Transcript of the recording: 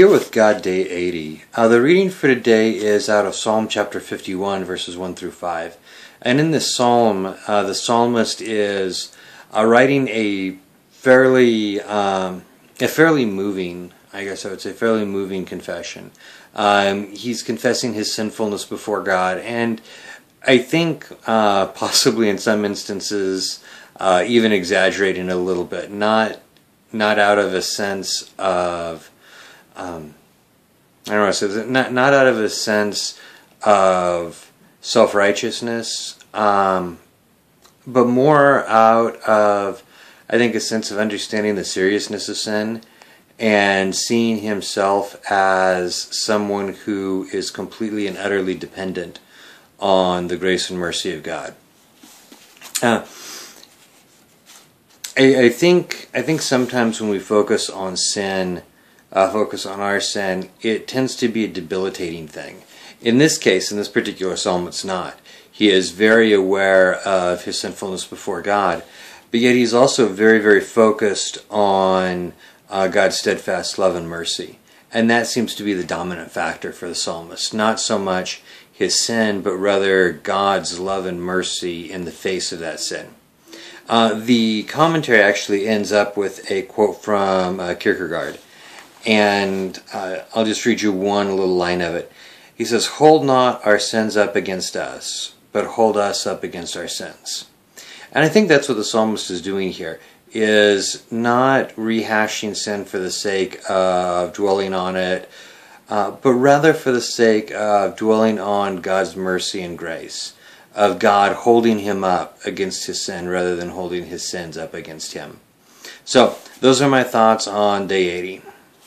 Here with God Day 80. The reading for today is out of Psalm chapter 51, verses 1 through 5. And in this psalm, the psalmist is writing a fairly moving, I guess I would say, fairly moving confession. He's confessing his sinfulness before God, and I think possibly in some instances even exaggerating a little bit, not out of a sense of I don't know. So not out of a sense of self-righteousness, but more out of, I think, a sense of understanding the seriousness of sin and seeing himself as someone who is completely and utterly dependent on the grace and mercy of God. I think sometimes when we focus on sin, focus on our sin, it tends to be a debilitating thing. In this case, in this particular psalm, it's not. He is very aware of his sinfulness before God, but yet he's also very, very focused on God's steadfast love and mercy. And that seems to be the dominant factor for the psalmist. Not so much his sin, but rather God's love and mercy in the face of that sin. The commentary actually ends up with a quote from Kierkegaard. And I'll just read you one little line of it. He says, "Hold not our sins up against us, but hold us up against our sins." And I think that's what the psalmist is doing here, is not rehashing sin for the sake of dwelling on it, but rather for the sake of dwelling on God's mercy and grace, of God holding him up against his sin rather than holding his sins up against him. So, those are my thoughts on Day 80.